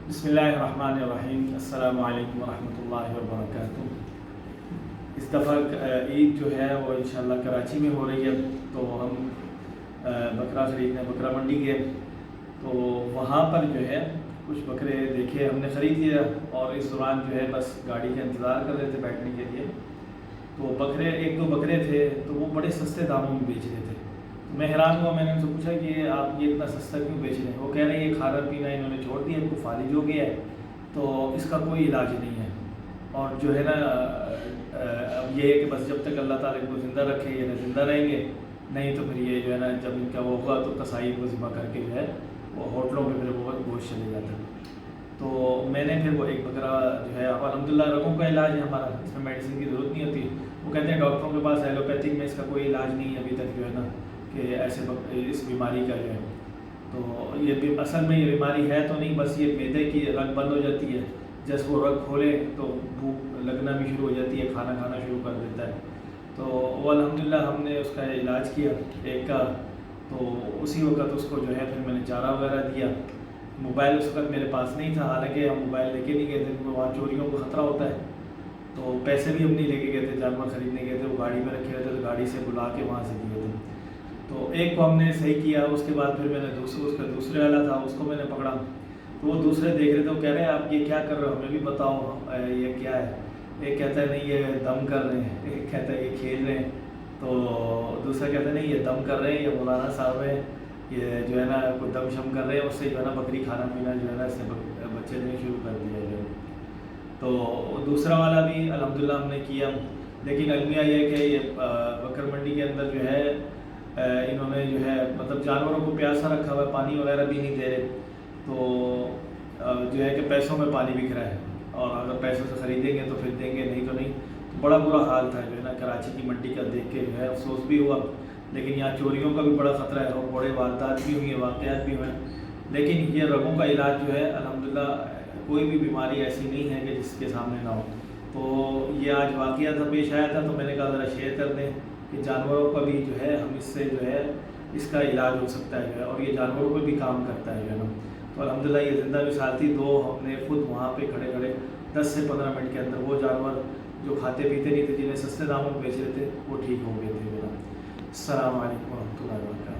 بسم اللہ الرحمن الرحیم۔ السلام علیکم ورحمۃ اللہ وبرکاتہ۔ اس دفعہ عید جو ہے وہ انشاءاللہ کراچی میں ہو رہی ہے، تو ہم بکرا خریدنے بکرا منڈی گئے، تو وہاں پر جو ہے کچھ بکرے دیکھے، ہم نے خرید لیا، اور اس دوران جو ہے بس گاڑی کا انتظار کر رہے تھے بیٹھنے کے لیے۔ تو بکرے ایک دو بکرے تھے تو وہ بڑے سستے داموں میں بیچ رہے تھے۔ میں حیران ہوا، میں نے ان سے پوچھا کہ آپ یہ اتنا سستا کیوں بیچ رہے ہیں؟ وہ کہہ رہے ہیں یہ کھانا پینا انہوں نے چھوڑ دیا، ان کو فالج ہو گیا ہے، تو اس کا کوئی علاج نہیں ہے، اور جو ہے نا اب یہ ہے کہ بس جب تک اللہ تعالیٰ ان کو زندہ رکھے یہ زندہ رہیں گے، نہیں تو پھر یہ جو ہے نا جب ان کا وہ ہوگا تو قصائی کو ذبح کر کے جو ہے وہ ہوٹلوں پہ پھر وہ گوشت چلے جاتا ہے۔ تو میں نے پھر وہ ایک بکرا جو ہے، اب الحمدللہ رگوں کا علاج ہے ہمارا، اس میں میڈیسن کی ضرورت نہیں ہوتی۔ وہ کہتے ہیں ڈاکٹروں کے پاس ایلوپیتھک میں اس کا کوئی علاج نہیں ہے ابھی تک جو ہے نا، کہ ایسے اس بیماری کا جو ہے، تو یہ بھی اصل میں یہ بیماری ہے تو نہیں، بس یہ معدے کی رگ بند ہو جاتی ہے، جیسے وہ رگ کھولے تو بھوک لگنا بھی شروع ہو جاتی ہے، کھانا کھانا شروع کر دیتا ہے۔ تو وہ الحمدللہ ہم نے اس کا علاج کیا ایک کا، تو اسی وقت اس کو جو ہے پھر میں نے چارہ وغیرہ دیا۔ موبائل اس وقت میرے پاس نہیں تھا، حالانکہ ہم موبائل لے کے نہیں گئے تھے کیونکہ وہاں چوریوں کا خطرہ ہوتا ہے، تو پیسے بھی ہم نہیں لے کے گئے تھے، جانور خریدنے گئے تھے، وہ گاڑی میں رکھے ہوئے تھے، تو گاڑی سے بلا کے وہاں سے دیے تھے۔ تو ایک کو ہم نے صحیح کیا، اس کے بعد پھر میں نے اس کا دوسرے والا تھا اس کو میں نے پکڑا، تو وہ دوسرے دیکھ رہے تھے، وہ کہہ رہے ہیں آپ یہ کیا کر رہے ہو، ہمیں بھی بتاؤ یہ کیا ہے۔ ایک کہتا ہے نہیں یہ دم کر رہے ہیں، ایک کہتا ہے یہ کھیل رہے ہیں، تو دوسرا کہتا ہے نہیں یہ دم کر رہے ہیں، یہ مولانا صاحب ہیں، یہ جو ہے نا کوئی دم شم کر رہے ہیں، اس سے جو ہے نا بکری کھانا پینا جو ہے نا اس سے بچے نے شروع کر دیا جو ہے۔ تو دوسرا والا بھی الحمدللہ ہم نے کیا، لیکن المیہ یہ کہ یہ بکر منڈی کے اندر جو ہے انہوں نے جو ہے مطلب جانوروں کو پیاسا رکھا ہوا ہے، پانی وغیرہ بھی نہیں دے رہے، تو جو ہے کہ پیسوں میں پانی بک رہا ہے، اور اگر پیسوں سے خریدیں گے تو پھر دیں گے، نہیں تو نہیں۔ تو بڑا برا حال تھا جو ہے نا کراچی کی منڈی کا دیکھ کے، جو ہے افسوس بھی ہوا، لیکن یہاں چوریوں کا بھی بڑا خطرہ ہے، اور بڑے واردات بھی ہوئی ہیں، واقعات بھی ہوئے ہیں، لیکن یہ رگوں کا علاج جو ہے الحمدللہ کوئی بھی بیماری ایسی نہیں ہے کہ جس کے سامنے نہ ہو۔ تو یہ آج واقعہ تھا، پیش آیا تھا، تو میں نے کہا ذرا شیئر کر دیں کہ جانوروں کا بھی جو ہے ہم اس سے جو ہے اس کا علاج ہو سکتا ہے جو ہے، اور یہ جانوروں پہ بھی کام کرتا ہے جو ہے نا۔ تو الحمدللہ یہ زندہ مثال تھی، دو ہم نے خود وہاں پہ کھڑے کھڑے 10 سے 15 منٹ کے اندر وہ جانور جو کھاتے پیتے نہیں تھے، جنہیں سستے داموں میں بیچ رہے تھے، وہ ٹھیک ہو گئے تھے میرا۔ السلام علیکم ورحمۃ اللہ وبرکاتہ۔